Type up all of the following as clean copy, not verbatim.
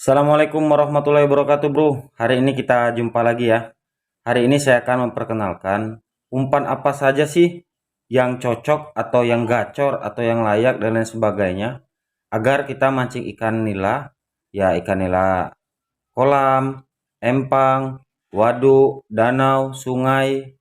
Assalamualaikum warahmatullahi wabarakatuh bro. Hari ini kita jumpa lagi ya. Hari ini saya akan memperkenalkan umpan apa saja sih yang cocok atau yang gacor atau yang layak dan lain sebagainya agar kita mancing ikan nila, ya ikan nila kolam, empang, waduk, danau, sungai,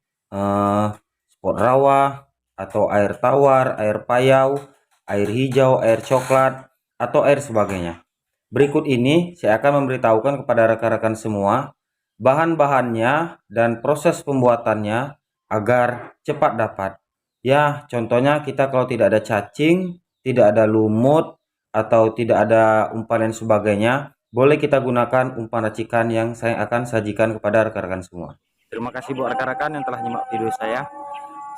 spot rawa atau air tawar, air payau, air hijau, air coklat atau air sebagainya. Berikut ini saya akan memberitahukan kepada rekan-rekan semua bahan-bahannya dan proses pembuatannya agar cepat dapat. Ya, contohnya kita kalau tidak ada cacing, tidak ada lumut, atau tidak ada umpan dan sebagainya, boleh kita gunakan umpan racikan yang saya akan sajikan kepada rekan-rekan semua. Terima kasih buat rekan-rekan yang telah nyimak video saya.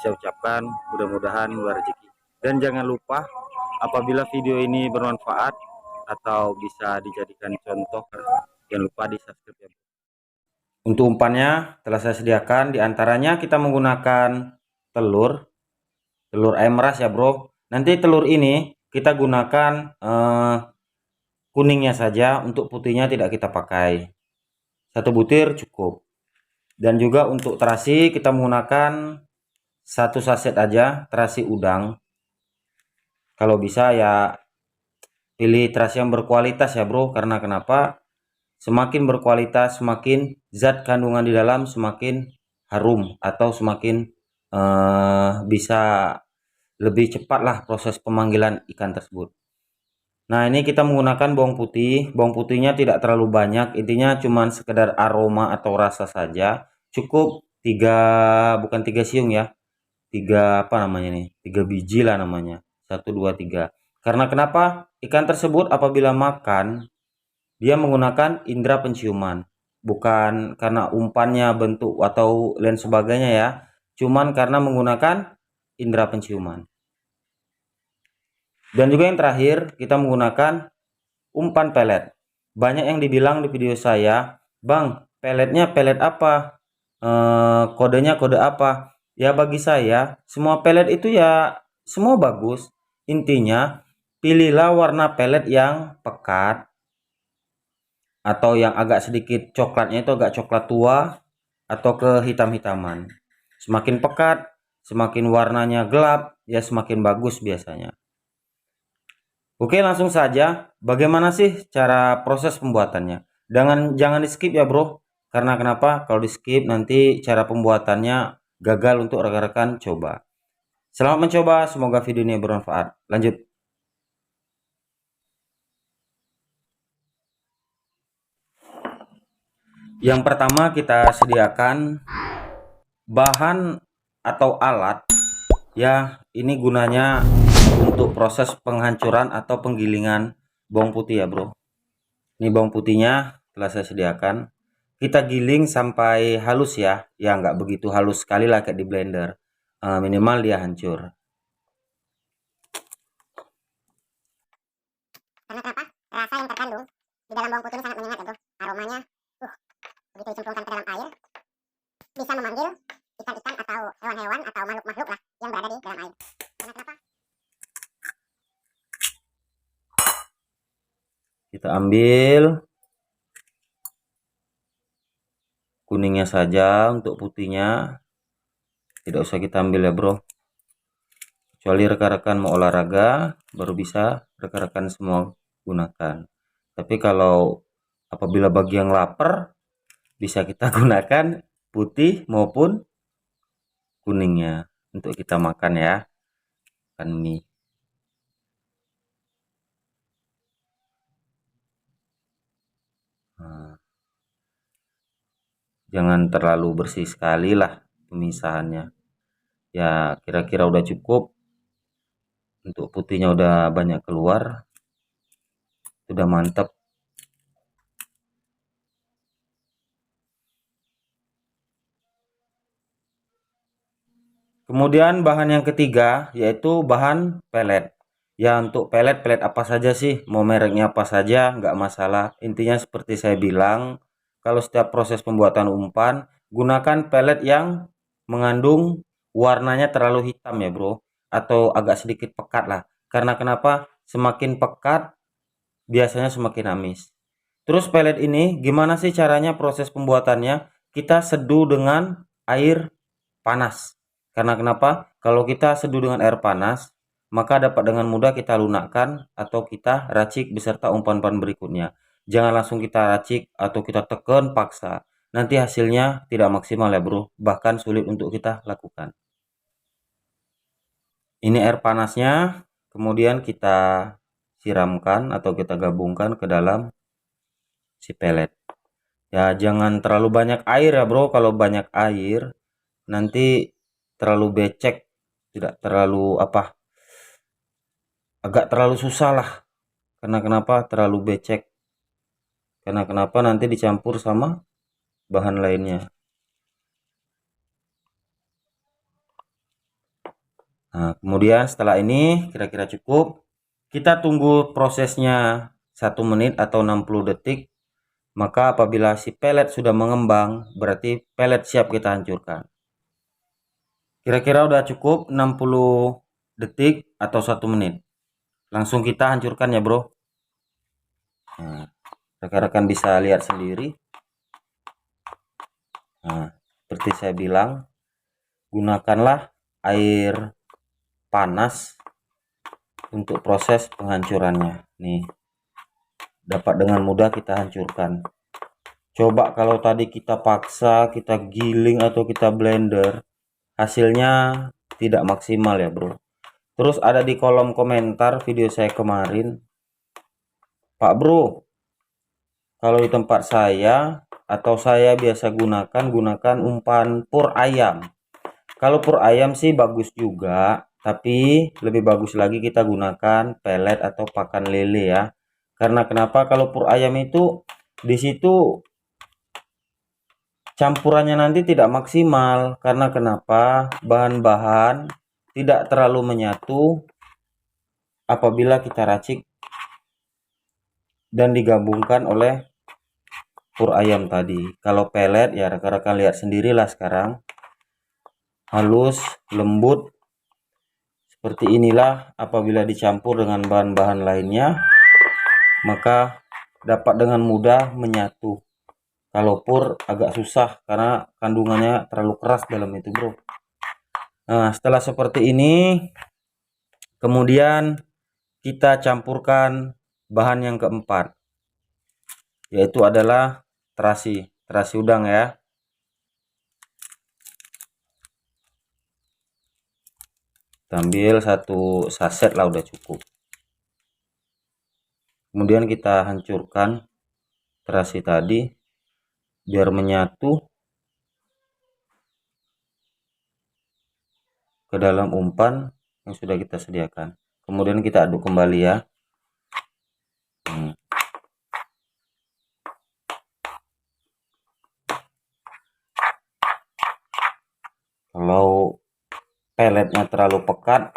Saya ucapkan mudah-mudahan murah rezeki. Dan jangan lupa apabila video ini bermanfaat atau bisa dijadikan contoh, jangan lupa di subscribe ya. Untuk umpannya telah saya sediakan, diantaranya kita menggunakan telur ayam ras ya bro. Nanti telur ini kita gunakan kuningnya saja, untuk putihnya tidak kita pakai. 1 butir cukup. Dan juga untuk terasi kita menggunakan 1 saset aja, terasi udang. Kalau bisa ya pilih terasi yang berkualitas ya bro, karena kenapa? Semakin berkualitas, semakin zat kandungan di dalam semakin harum atau semakin bisa lebih cepat lah proses pemanggilan ikan tersebut. Nah, ini kita menggunakan bawang putih. Bawang putihnya tidak terlalu banyak, intinya cuma sekedar aroma atau rasa saja. Cukup 3, bukan 3 siung ya. 3 apa namanya nih? 3 biji lah namanya. 1 2 3. Karena kenapa? Ikan tersebut apabila makan dia menggunakan indera penciuman, bukan karena umpannya bentuk atau lain sebagainya ya, cuman karena menggunakan indera penciuman. Dan juga yang terakhir kita menggunakan umpan pelet. Banyak yang dibilang di video saya, bang peletnya pelet apa, kodenya kode apa. Ya bagi saya semua pelet itu ya semua bagus. Intinya pilihlah warna pelet yang pekat atau yang agak sedikit coklatnya itu agak coklat tua atau kehitam-hitaman. Semakin pekat, semakin warnanya gelap, ya semakin bagus biasanya. Oke, langsung saja. Bagaimana sih cara proses pembuatannya? Jangan di skip ya bro. Karena kenapa? Kalau di skip nanti cara pembuatannya gagal untuk rekan-rekan coba. Selamat mencoba, semoga video ini bermanfaat. Lanjut. Yang pertama kita sediakan bahan atau alat ya, ini gunanya untuk proses penghancuran atau penggilingan bawang putih ya bro. Ini bawang putihnya telah saya sediakan. Kita giling sampai halus ya, ya nggak begitu halus sekali lah kayak di blender, minimal dia hancur. Karena kenapa? Rasa yang terkandung di dalam bawang putih ini sangat menyengat ya bro. Aromanya begitu dicemplungkan ke dalam air bisa memanggil ikan-ikan atau hewan-hewan atau makhluk-makhluk lah yang berada di dalam air. Karena kenapa? Kita ambil kuningnya saja, untuk putihnya tidak usah kita ambil ya bro, kecuali rekan-rekan mau olahraga baru bisa rekan-rekan semua gunakan. Tapi kalau apabila bagi yang lapar bisa kita gunakan putih maupun kuningnya untuk kita makan ya, makan mie. Nah, jangan terlalu bersih sekali lah pemisahannya ya, kira-kira udah cukup. Untuk putihnya udah banyak keluar, sudah mantap. Kemudian bahan yang ketiga yaitu bahan pelet. Ya untuk pelet apa saja sih, mau mereknya apa saja nggak masalah. Intinya seperti saya bilang, kalau setiap proses pembuatan umpan gunakan pelet yang mengandung warnanya terlalu hitam ya bro, atau agak sedikit pekat lah. Karena kenapa? Semakin pekat biasanya semakin amis. Terus pelet ini gimana sih caranya proses pembuatannya? Kita seduh dengan air panas. Karena kenapa? Kalau kita seduh dengan air panas, maka dapat dengan mudah kita lunakkan atau kita racik beserta umpan-umpan berikutnya. Jangan langsung kita racik atau kita tekan paksa. Nanti hasilnya tidak maksimal ya bro, bahkan sulit untuk kita lakukan. Ini air panasnya, kemudian kita siramkan atau kita gabungkan ke dalam si pelet. Ya jangan terlalu banyak air ya bro, kalau banyak air nanti terlalu becek, tidak terlalu agak terlalu susah lah. Karena kenapa terlalu becek? Karena kenapa nanti dicampur sama bahan lainnya. Nah, kemudian setelah ini kira-kira cukup. Kita tunggu prosesnya 1 menit atau 60 detik. Maka apabila si pelet sudah mengembang, berarti pelet siap kita hancurkan. Kira-kira udah cukup 60 detik atau 1 menit. Langsung kita hancurkan ya bro. Nah, rekan-rekan bisa lihat sendiri. Nah, seperti saya bilang, gunakanlah air panas untuk proses penghancurannya. Nih, dapat dengan mudah kita hancurkan. Coba kalau tadi kita paksa, kita giling atau kita blender, hasilnya tidak maksimal ya bro. Terus ada di kolom komentar video saya kemarin, Pak bro, kalau di tempat saya atau saya biasa gunakan umpan pur ayam. Kalau pur ayam sih bagus juga, tapi lebih bagus lagi kita gunakan pelet atau pakan lele ya. Karena kenapa? Kalau pur ayam itu di situ campurannya nanti tidak maksimal. Karena kenapa? Bahan-bahan tidak terlalu menyatu apabila kita racik dan digabungkan oleh pur ayam tadi. Kalau pelet ya rekan-rekan lihat sendirilah sekarang. Halus, lembut. Seperti inilah apabila dicampur dengan bahan-bahan lainnya, maka dapat dengan mudah menyatu. Kalau pur agak susah karena kandungannya terlalu keras dalam itu bro. Nah setelah seperti ini, kemudian kita campurkan bahan yang keempat, yaitu adalah terasi udang ya. Ambil 1 saset lah udah cukup. Kemudian kita hancurkan terasi tadi biar menyatu ke dalam umpan yang sudah kita sediakan. Kemudian kita aduk kembali ya. Kalau peletnya terlalu pekat,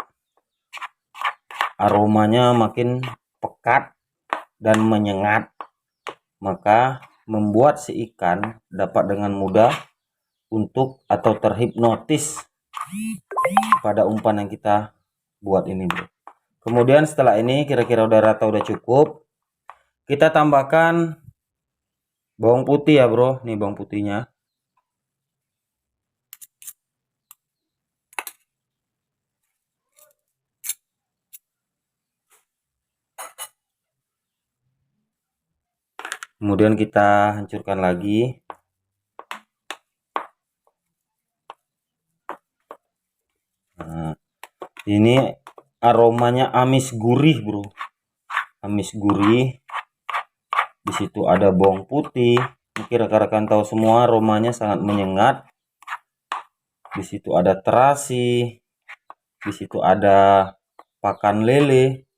aromanya makin pekat dan menyengat, maka membuat si ikan dapat dengan mudah untuk atau terhipnotis pada umpan yang kita buat ini bro. Kemudian setelah ini kira-kira udah rata, udah cukup, kita tambahkan bawang putih ya bro. Nih bawang putihnya. Kemudian kita hancurkan lagi. Nah, ini aromanya amis gurih bro, amis gurih. Di situ ada bawang putih, mungkin rekan-rekan tahu semua, aromanya sangat menyengat. Di situ ada terasi, di situ ada pakan lele.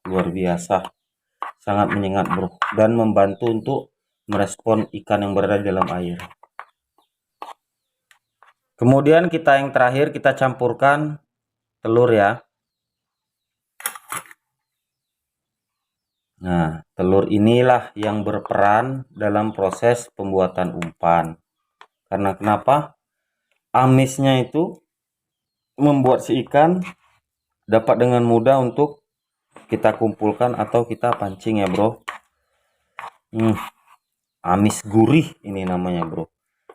Luar biasa, sangat menyengat bro, dan membantu untuk merespon ikan yang berada di dalam air. Kemudian kita yang terakhir, kita campurkan telur ya. Nah, telur inilah yang berperan dalam proses pembuatan umpan. Karena kenapa? Amisnya itu membuat si ikan dapat dengan mudah untuk kita kumpulkan atau kita pancing ya bro. Amis gurih ini namanya bro,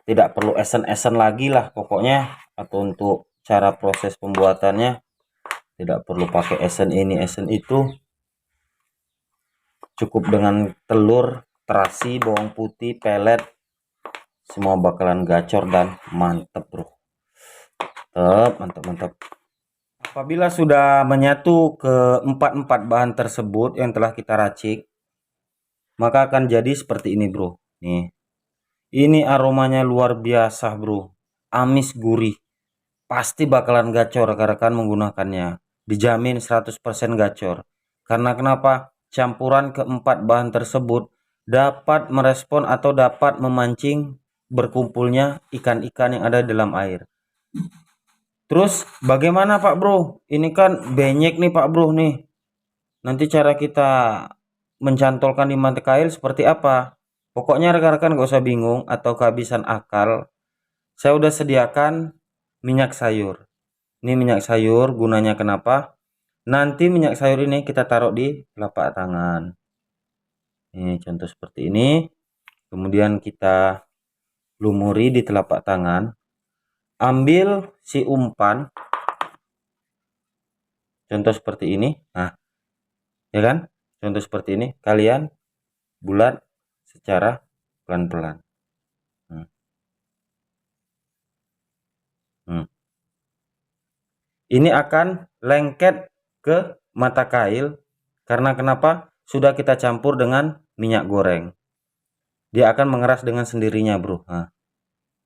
tidak perlu esen-esen lagi lah pokoknya. Atau untuk cara proses pembuatannya tidak perlu pakai esen ini esen itu, cukup dengan telur, terasi, bawang putih, pelet, semua bakalan gacor dan mantep bro. Mantap. Apabila sudah menyatu ke empat bahan tersebut yang telah kita racik, maka akan jadi seperti ini bro. Nih, ini aromanya luar biasa bro, amis gurih, pasti bakalan gacor rekan-rekan menggunakannya, dijamin 100% gacor. Karena kenapa? Campuran keempat bahan tersebut dapat merespon atau dapat memancing berkumpulnya ikan-ikan yang ada dalam air. Terus bagaimana Pak Bro? Ini kan banyak nih Pak Bro nih. Nanti cara kita mencantolkan di mata kail seperti apa? Pokoknya rekan-rekan gak usah bingung atau kehabisan akal. Saya udah sediakan minyak sayur. Ini minyak sayur gunanya kenapa? Nanti minyak sayur ini kita taruh di telapak tangan. Ini contoh seperti ini. Kemudian kita lumuri di telapak tangan. Ambil si umpan, contoh seperti ini. Nah, ya kan? Contoh seperti ini. Kalian bulat secara pelan-pelan. Ini akan lengket ke mata kail. Karena kenapa? Sudah kita campur dengan minyak goreng. Dia akan mengeras dengan sendirinya bro. Nah,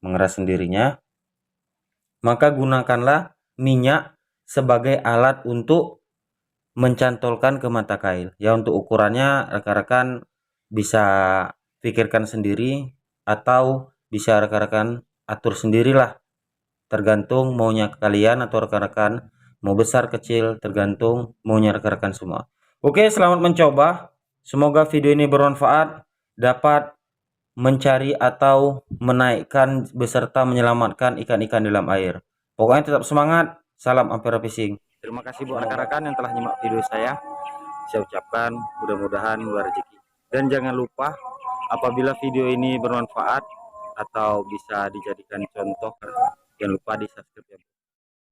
mengeras sendirinya. Maka gunakanlah minyak sebagai alat untuk mencantolkan ke mata kail. Ya untuk ukurannya rekan-rekan bisa pikirkan sendiri atau bisa rekan-rekan atur sendirilah. Tergantung maunya kalian atau rekan-rekan, mau besar kecil tergantung maunya rekan-rekan semua. Oke, selamat mencoba. Semoga video ini bermanfaat, dapat mencari atau menaikkan beserta menyelamatkan ikan-ikan dalam air. Pokoknya tetap semangat. Salam Ampera Fishing. Terima kasih buat rekan-rekan yang telah nyimak video saya. Saya ucapkan mudah-mudahan luar rezeki. Dan jangan lupa apabila video ini bermanfaat atau bisa dijadikan contoh, jangan lupa di subscribe ya.